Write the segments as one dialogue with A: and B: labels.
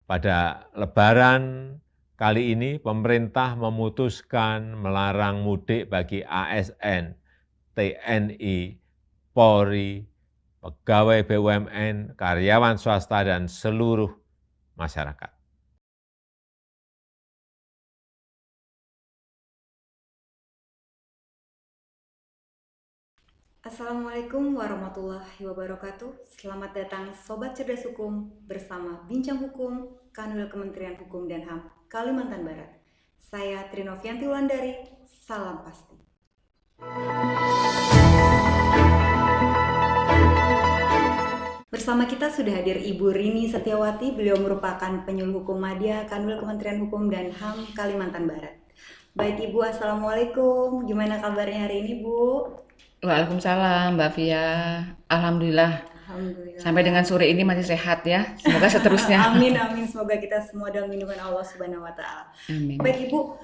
A: Pada Lebaran kali ini pemerintah memutuskan melarang mudik bagi ASN, TNI, Polri, pegawai BUMN, karyawan swasta, dan seluruh masyarakat.
B: Assalamualaikum warahmatullahi wabarakatuh. Selamat datang Sobat Cerdas Hukum bersama Bincang Hukum Kanwil Kementerian Hukum dan HAM Kalimantan Barat. Saya Trinovianti Wulandari, salam pasti. Bersama kita sudah hadir Ibu Rini Setiawati, beliau merupakan penyuluh hukum madya Kanwil Kementerian Hukum dan HAM Kalimantan Barat. Baik Ibu, Assalamualaikum. Gimana kabarnya hari ini Bu?
C: Waalaikumsalam Mbak Via. Alhamdulillah.
B: Alhamdulillah.
C: Sampai dengan sore ini masih sehat ya. Semoga seterusnya.
B: Amin, amin. Semoga kita semua dalam lindungan Allah Subhanahu wa Ta'ala.
C: Amin.
B: Baik Ibu,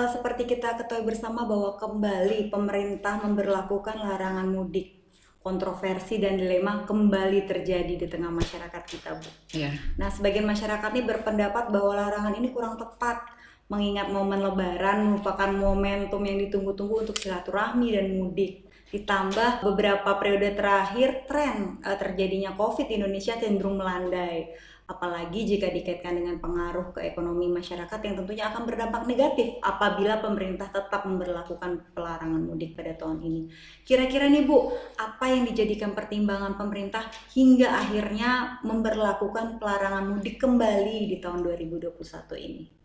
B: seperti kita ketahui bersama bahwa kembali pemerintah memberlakukan larangan mudik. Kontroversi dan dilema kembali terjadi di tengah masyarakat kita, Bu.
C: Ya.
B: Nah, sebagian masyarakat ini berpendapat bahwa larangan ini kurang tepat, mengingat momen Lebaran merupakan momentum yang ditunggu-tunggu untuk silaturahmi dan mudik. Ditambah beberapa periode terakhir tren terjadinya COVID di Indonesia cenderung melandai. Apalagi jika dikaitkan dengan pengaruh ke ekonomi masyarakat yang tentunya akan berdampak negatif apabila pemerintah tetap memberlakukan pelarangan mudik pada tahun ini. Kira-kira nih Bu, apa yang dijadikan pertimbangan pemerintah hingga akhirnya memberlakukan pelarangan mudik kembali di tahun 2021 ini?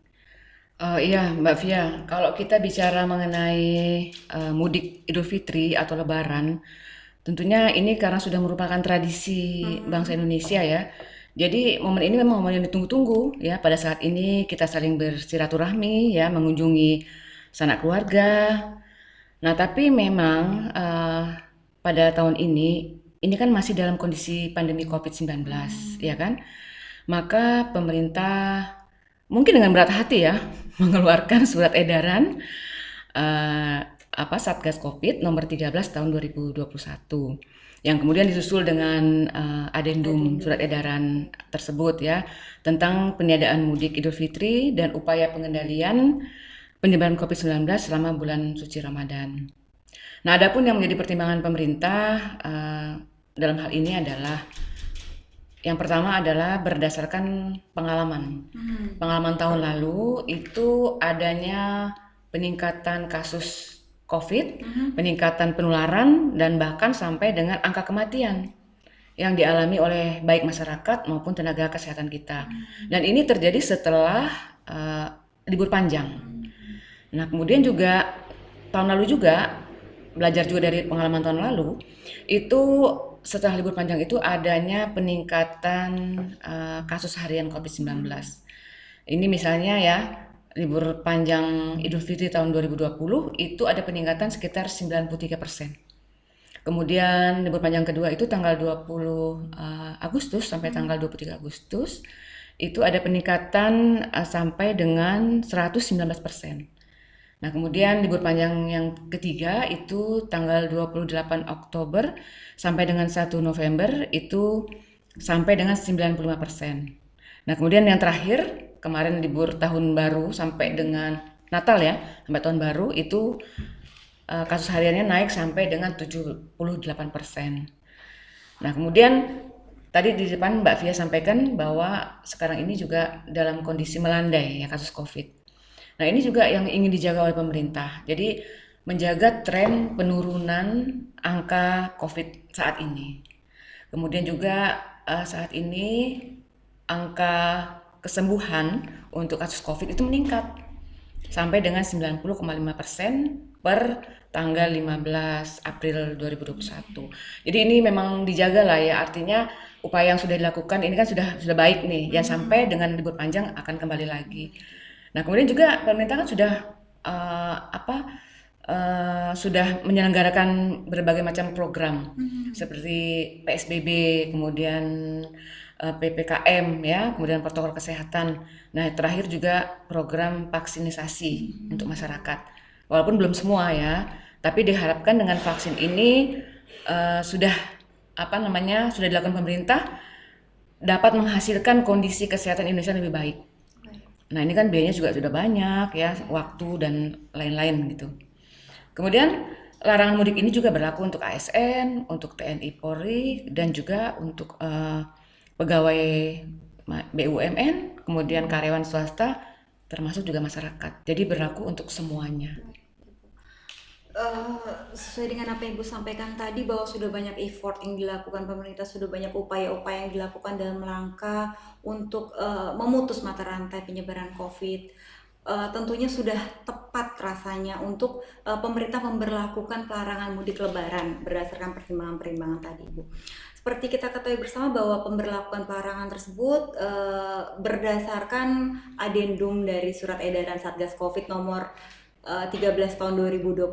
C: Iya Mbak Via, kalau kita bicara mengenai mudik Idul Fitri atau Lebaran, tentunya ini karena sudah merupakan tradisi bangsa Indonesia ya. Jadi momen ini memang momen yang ditunggu-tunggu ya. Pada saat ini kita saling bersilaturahmi ya, mengunjungi sanak keluarga. Nah tapi memang pada tahun ini kan masih dalam kondisi pandemi COVID-19 ya kan. Maka pemerintah mungkin dengan berat hati ya mengeluarkan surat edaran Satgas Covid nomor 13 tahun 2021 yang kemudian disusul dengan adendum surat edaran tersebut ya tentang peniadaan mudik Idul Fitri dan upaya pengendalian penyebaran COVID-19 selama bulan suci Ramadan. Nah, adapun yang menjadi pertimbangan pemerintah dalam hal ini adalah yang pertama adalah berdasarkan pengalaman. Pengalaman tahun lalu itu adanya peningkatan kasus COVID, peningkatan penularan, dan bahkan sampai dengan angka kematian yang dialami oleh baik masyarakat maupun tenaga kesehatan kita. Dan ini terjadi setelah libur panjang. Nah, kemudian juga tahun lalu juga, belajar juga dari pengalaman tahun lalu, itu setelah libur panjang itu adanya peningkatan kasus harian COVID-19. Ini misalnya ya, libur panjang Idul Fitri tahun 2020 itu ada peningkatan sekitar 93%. Kemudian libur panjang kedua itu tanggal 20 Agustus sampai tanggal 23 Agustus itu ada peningkatan sampai dengan 119%. Nah, kemudian libur panjang yang ketiga itu tanggal 28 Oktober sampai dengan 1 November itu sampai dengan 95%. Nah, kemudian yang terakhir kemarin libur tahun baru sampai dengan Natal ya, sampai tahun baru itu kasus hariannya naik sampai dengan 78%. Nah, kemudian tadi di depan Mbak Via sampaikan bahwa sekarang ini juga dalam kondisi melandai ya kasus COVID. Nah, ini juga yang ingin dijaga oleh pemerintah. Jadi menjaga tren penurunan angka COVID saat ini. Kemudian juga saat ini angka kesembuhan untuk kasus COVID itu meningkat sampai dengan 90,5% per tanggal 15 April 2021. Jadi ini memang dijaga lah ya, artinya upaya yang sudah dilakukan ini kan sudah baik nih, yang sampai dengan libur panjang akan kembali lagi. Nah, kemudian juga pemerintah kan sudah menyelenggarakan berbagai macam program seperti PSBB, kemudian PPKM ya, kemudian protokol kesehatan. Nah, terakhir juga program vaksinisasi untuk masyarakat. Walaupun belum semua ya, tapi diharapkan dengan vaksin ini sudah dilakukan pemerintah, dapat menghasilkan kondisi kesehatan Indonesia lebih baik. Nah ini kan biayanya juga sudah banyak ya, waktu dan lain-lain gitu. Kemudian larangan mudik ini juga berlaku untuk ASN, untuk TNI Polri, dan juga untuk pegawai BUMN, kemudian karyawan swasta, termasuk juga masyarakat. Jadi berlaku untuk semuanya.
B: Sesuai dengan apa yang Ibu sampaikan tadi bahwa sudah banyak effort yang dilakukan pemerintah, sudah banyak upaya-upaya yang dilakukan dalam rangka untuk memutus mata rantai penyebaran COVID. Tentunya sudah tepat rasanya untuk pemerintah memberlakukan pelarangan mudik Lebaran berdasarkan pertimbangan-pertimbangan tadi, Ibu. Seperti kita ketahui bersama bahwa pemberlakuan pelarangan tersebut berdasarkan adendum dari Surat Edaran Satgas Covid nomor 13 tahun 2021.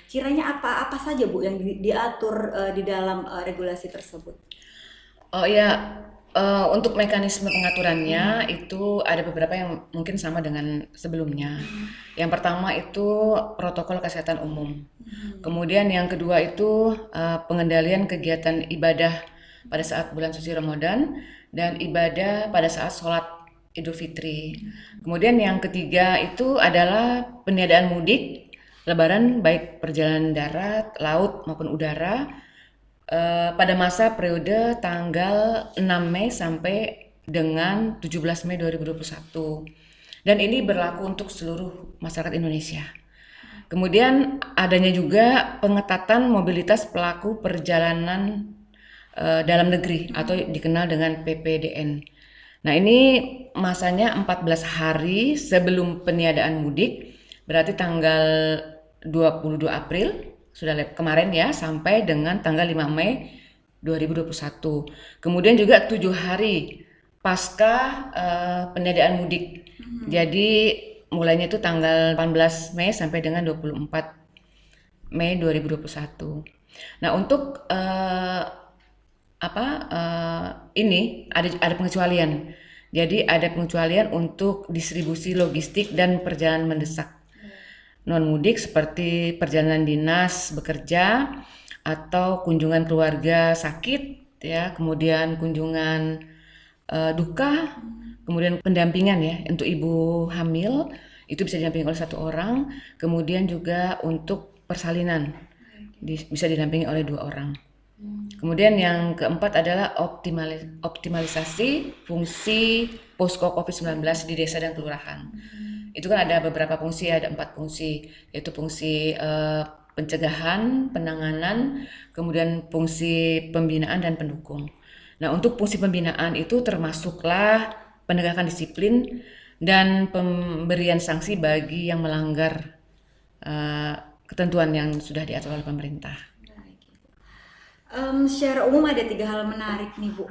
B: Kiranya apa saja Bu yang diatur di dalam regulasi tersebut?
C: Oh ya, untuk mekanisme pengaturannya itu ada beberapa yang mungkin sama dengan sebelumnya. Yang pertama itu protokol kesehatan umum. Kemudian yang kedua itu pengendalian kegiatan ibadah pada saat bulan suci Ramadan dan ibadah pada saat sholat Idul Fitri. Kemudian yang ketiga itu adalah peniadaan mudik Lebaran baik perjalanan darat, laut maupun udara pada masa periode tanggal 6 Mei sampai dengan 17 Mei 2021. Dan ini berlaku untuk seluruh masyarakat Indonesia. Kemudian adanya juga pengetatan mobilitas pelaku perjalanan dalam negeri atau dikenal dengan PPDN. Nah ini masanya 14 hari sebelum peniadaan mudik, berarti tanggal 22 April sudah kemarin ya, sampai dengan tanggal 5 Mei 2021. Kemudian juga 7 hari pasca peniadaan mudik. Jadi mulainya itu tanggal 18 Mei sampai dengan 24 Mei 2021. Nah untuk ini ada pengecualian. Jadi ada pengecualian untuk distribusi logistik dan perjalanan mendesak non mudik seperti perjalanan dinas bekerja atau kunjungan keluarga sakit ya, kemudian kunjungan duka, kemudian pendampingan ya untuk ibu hamil itu bisa didampingi oleh 1 orang, kemudian juga untuk persalinan bisa didampingi oleh 2 orang. Kemudian yang keempat adalah optimalisasi fungsi posko COVID-19 di desa dan kelurahan. Itu kan ada beberapa fungsi, ada 4 fungsi, yaitu fungsi pencegahan, penanganan, kemudian fungsi pembinaan dan pendukung. Nah untuk fungsi pembinaan itu termasuklah penegakan disiplin dan pemberian sanksi bagi yang melanggar ketentuan yang sudah diatur oleh pemerintah.
B: Secara umum ada 3 hal menarik nih Bu.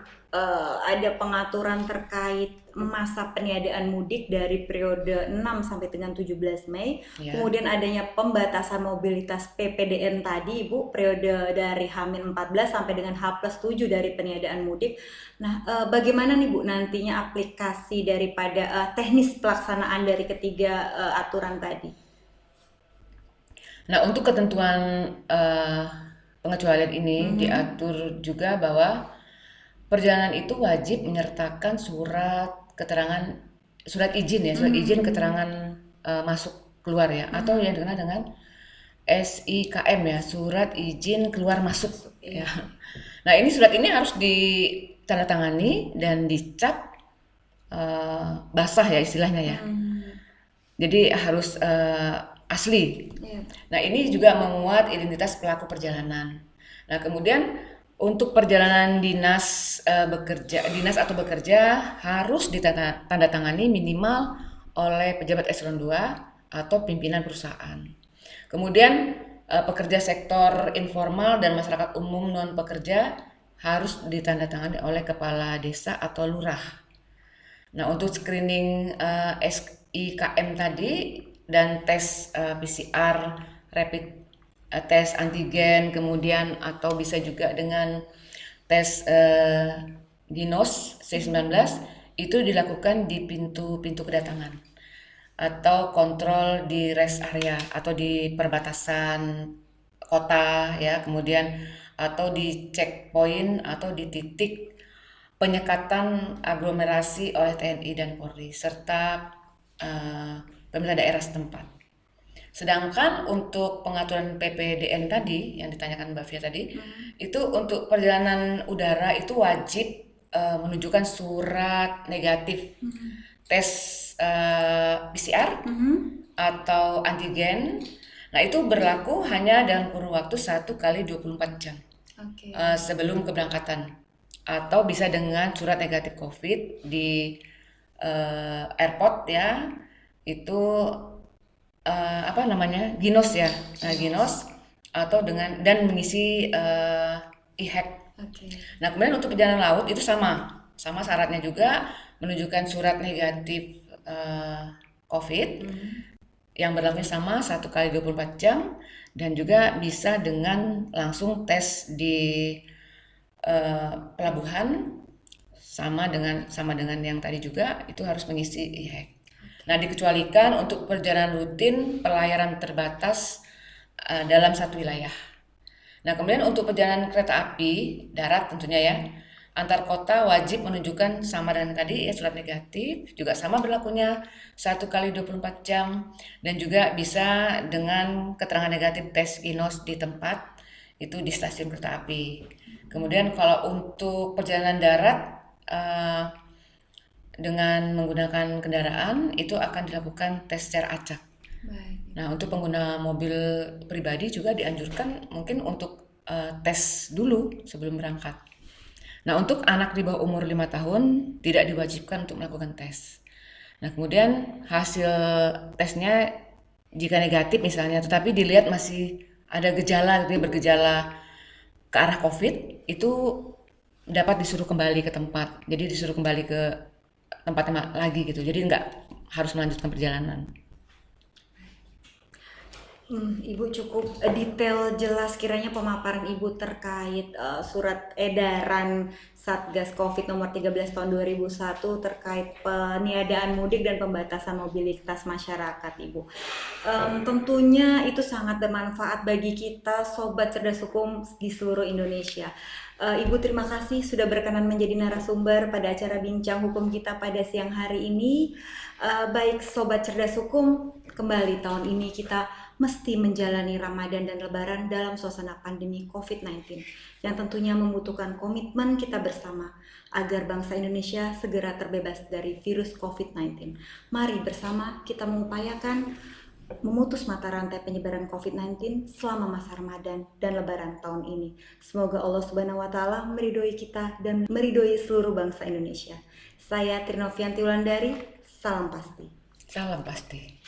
B: Ada pengaturan terkait masa peniadaan mudik dari periode 6 sampai dengan 17 Mei.
C: Ya.
B: Kemudian adanya pembatasan mobilitas PPDN tadi Ibu, periode dari H-14 sampai dengan H+7 dari peniadaan mudik. Nah, bagaimana nih Bu nantinya aplikasi daripada teknis pelaksanaan dari ketiga aturan tadi?
C: Nah untuk ketentuan pengecualian ini diatur juga bahwa perjalanan itu wajib menyertakan surat izin ya, surat izin keterangan masuk keluar ya, atau yang dikenal dengan SIKM ya, surat izin keluar masuk ya. Nah ini surat ini harus ditandatangani dan dicap basah ya istilahnya ya. Jadi harus asli. Nah ini juga memuat identitas pelaku perjalanan. Nah kemudian untuk perjalanan dinas atau bekerja harus ditandatangani minimal oleh pejabat eselon 2 atau pimpinan perusahaan. Kemudian pekerja sektor informal dan masyarakat umum non pekerja harus ditandatangani oleh kepala desa atau lurah. Nah untuk screening SIKM tadi dan tes PCR, rapid tes antigen, kemudian atau bisa juga dengan tes Ginos C19 itu dilakukan di pintu kedatangan atau kontrol di rest area atau di perbatasan kota ya, kemudian atau di checkpoint atau di titik penyekatan aglomerasi oleh TNI dan Polri serta pemerintah daerah setempat. Sedangkan untuk pengaturan PPDN tadi yang ditanyakan Mbak Fia tadi, itu untuk perjalanan udara itu wajib menunjukkan surat negatif tes PCR atau antigen. Nah, itu berlaku hanya dalam kurun waktu 1 kali 24 jam
B: Oke.
C: sebelum keberangkatan, atau bisa dengan surat negatif COVID di airport ya, itu Ginos ya, Ginos, atau dengan dan mengisi e-hack.
B: Oke.
C: Nah, kemudian untuk perjalanan laut itu sama syaratnya juga menunjukkan surat negatif COVID yang berlaku sama 1 kali 24 jam dan juga bisa dengan langsung tes di pelabuhan sama dengan yang tadi juga itu harus mengisi e-hack. Nah, dikecualikan untuk perjalanan rutin pelayaran terbatas dalam satu wilayah. Nah, kemudian untuk perjalanan kereta api darat tentunya ya, antar kota wajib menunjukkan sama dengan tadi ya, surat negatif, juga sama berlakunya 1 kali 24 jam dan juga bisa dengan keterangan negatif tes Ginos di tempat itu di stasiun kereta api. Kemudian kalau untuk perjalanan darat dengan menggunakan kendaraan itu akan dilakukan tes secara acak.
B: Baik.
C: Nah, untuk pengguna mobil pribadi juga dianjurkan mungkin untuk tes dulu sebelum berangkat. Nah, untuk anak di bawah umur 5 tahun tidak diwajibkan untuk melakukan tes. Nah, kemudian hasil tesnya jika negatif misalnya, tetapi dilihat masih ada gejala, bergejala ke arah COVID, itu dapat disuruh kembali ke tempat. Jadi disuruh kembali ke tempatnya lagi gitu. Jadi nggak harus melanjutkan perjalanan.
B: Ibu cukup detail jelas kiranya pemaparan Ibu terkait surat edaran Satgas Covid nomor 13 tahun 2001 terkait peniadaan mudik dan pembatasan mobilitas masyarakat, Ibu. Tentunya itu sangat bermanfaat bagi kita Sobat Cerdas Hukum di seluruh Indonesia. Ibu terima kasih sudah berkenan menjadi narasumber pada acara Bincang Hukum kita pada siang hari ini. Baik Sobat Cerdas Hukum, kembali tahun ini kita mesti menjalani Ramadan dan Lebaran dalam suasana pandemi COVID-19 yang tentunya membutuhkan komitmen kita bersama agar bangsa Indonesia segera terbebas dari virus COVID-19. Mari bersama kita mengupayakan memutus mata rantai penyebaran COVID-19 selama masa Ramadan dan Lebaran tahun ini. Semoga Allah Subhanahu wa Ta'ala meridhoi kita dan meridhoi seluruh bangsa Indonesia. Saya Trinovianti Wulandari, salam pasti.
C: Salam pasti.